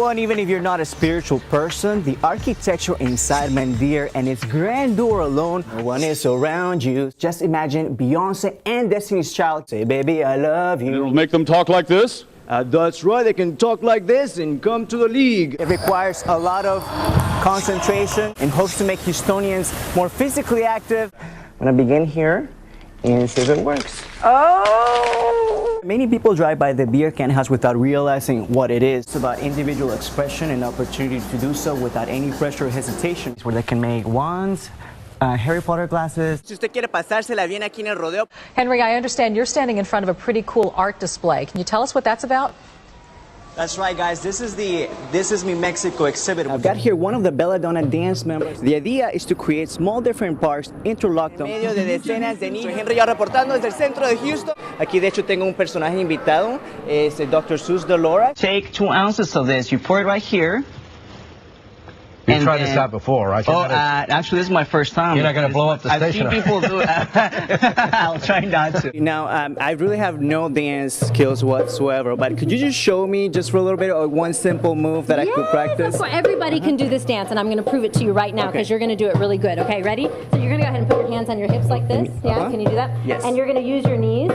Well, and even if you're not a spiritual person, the architecture inside Mandir and its grandeur alone, no one is around you. Just imagine Beyonce and Destiny's Child say, "Baby, I love you." It'll make them talk like this? That's right, they can talk like this and come to the league. It requires a lot of concentration and hopes to make Houstonians more physically active. I'm gonna begin here and see if it works. Oh! Many people drive by the beer can house without realizing what it is. It's about individual expression and opportunity to do so without any pressure or hesitation. It's where they can make wands, Harry Potter glasses. Si usted quiere pasársela bien aquí en el rodeo. Henry, I understand you're standing in front of a pretty cool art display. Can you tell us what that's about? That's right, guys. This is Mi Mexico exhibit. I've got here one of the Belladonna dance members. The idea is to create small different parts, interlock them. Medio de decenas de niños. Henry ya reportando desde el centro de Houston. Aquí de hecho tengo un personaje invitado, es el Dr. Sus Delora. Take 2 ounces of this. You pour it right here. You've tried this out before, right? Actually, this is my first time. You're not going to blow up the station. I've seen people do it. I'll try not to. Now, I really have no dance skills whatsoever, but could you just show me just for a little bit of one simple move that I could practice? Of course. Everybody can do this dance, and I'm going to prove it to you right now because you're going to do it really good. Okay, ready? So you're going to go ahead and put your hands on your hips like this. Yeah, can you do that? Yes. And you're going to use your knees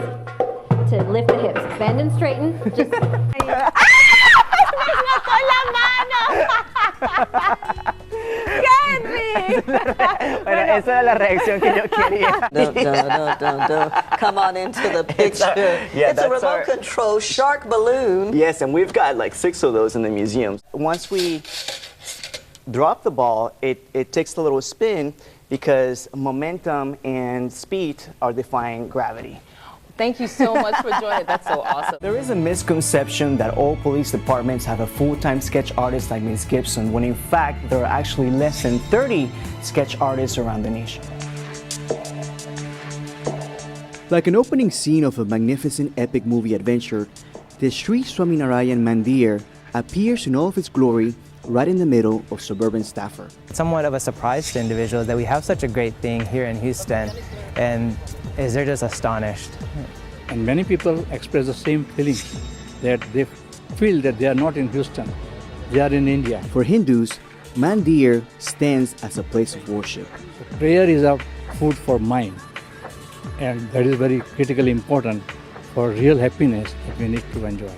to lift the hips. Bend and straighten. Just... Bueno, esa era la reacción que yo quería. Come on into the picture. It's a remote control shark balloon. Yes, and we've got like 6 of those in the museum. Once we drop the ball, it takes a little spin because momentum and speed are defying gravity. Thank you so much for joining. That's so awesome. There is a misconception that all police departments have a full-time sketch artist like Ms. Gibson, when in fact there are actually less than 30 sketch artists around the nation. Like an opening scene of a magnificent epic movie adventure, the Sri Swaminarayan Mandir appears in all of its glory right in the middle of suburban Stafford. Somewhat of a surprise to individuals that we have such a great thing here in Houston, and they're just astonished. And many people express the same feeling, that they feel that they are not in Houston, they are in India. For Hindus, Mandir stands as a place of worship. Prayer is a food for mind, and that is very critically important for real happiness that we need to enjoy.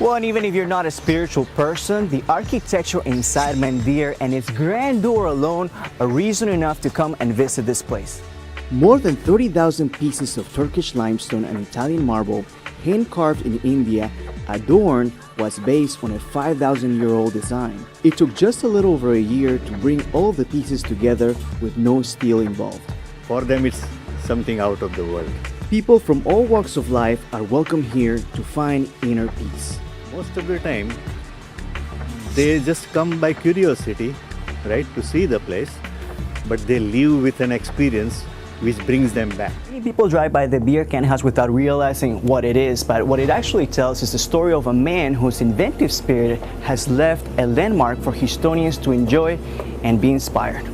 Well, and even if you're not a spiritual person, the architecture inside Mandir and its grandeur alone are reason enough to come and visit this place. More than 30,000 pieces of Turkish limestone and Italian marble, hand-carved in India, adorn what's based on a 5,000-year-old design. It took just a little over a year to bring all the pieces together with no steel involved. For them, it's something out of the world. People from all walks of life are welcome here to find inner peace. Most of the time, they just come by curiosity, right, to see the place, but they leave with an experience which brings them back. Many people drive by the beer can house without realizing what it is, but what it actually tells is the story of a man whose inventive spirit has left a landmark for Houstonians to enjoy and be inspired.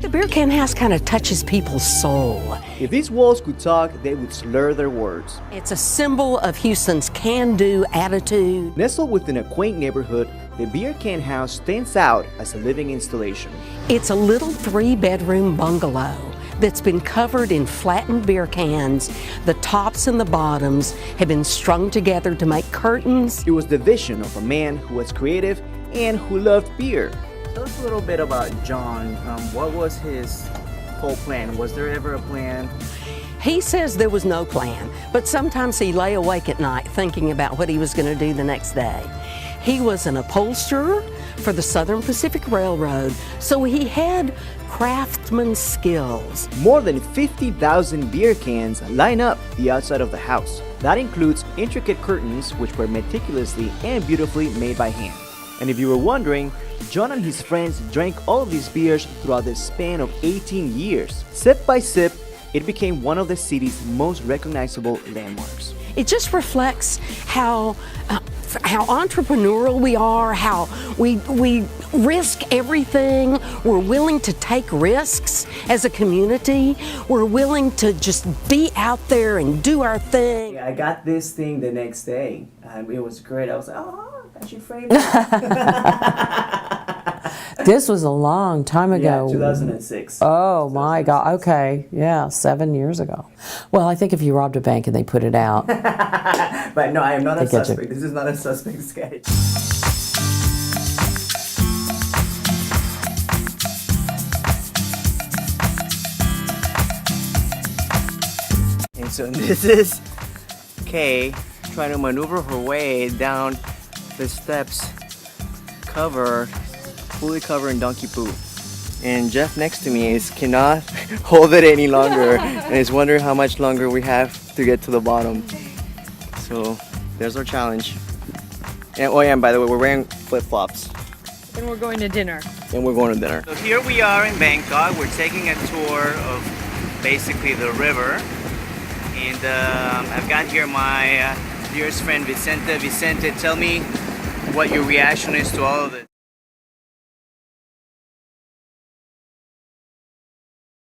The beer can house kind of touches people's soul. If these walls could talk, they would slur their words. It's a symbol of Houston's can-do attitude. Nestled within a quaint neighborhood, the beer can house stands out as a living installation. It's a little 3-bedroom bungalow that's been covered in flattened beer cans. The tops and the bottoms have been strung together to make curtains. It was the vision of a man who was creative and who loved beer. Tell us a little bit about John. What was his whole plan? Was there ever a plan? He says there was no plan, but sometimes he lay awake at night thinking about what he was going to do the next day. He was an upholsterer for the Southern Pacific Railroad, so he had craftsman skills. More than 50,000 beer cans line up the outside of the house. That includes intricate curtains which were meticulously and beautifully made by hand. And if you were wondering, John and his friends drank all of these beers throughout the span of 18 years. Sip by sip, it became one of the city's most recognizable landmarks. It just reflects how entrepreneurial we are, how we risk everything. We're willing to take risks as a community. We're willing to just be out there and do our thing. I got this thing the next day, and it was great. I was like, oh, I should frame it. This was a long time ago. Yeah, 2006. Oh my God. Okay. Yeah, 7 years ago. Well, I think if you robbed a bank and they put it out. But no, I am not a They get you. suspect. This is not a suspect sketch. And so this is Kay trying to maneuver her way down the steps fully covered in donkey poo. And Jeff next to me cannot hold it any longer and is wondering how much longer we have to get to the bottom. So there's our challenge. And oh yeah, and by the way, we're wearing flip-flops. And we're going to dinner. And we're going to dinner. So here we are in Bangkok. We're taking a tour of basically the river. And I've got here my dearest friend Vicente. Vicente, tell me what your reaction is to all of this.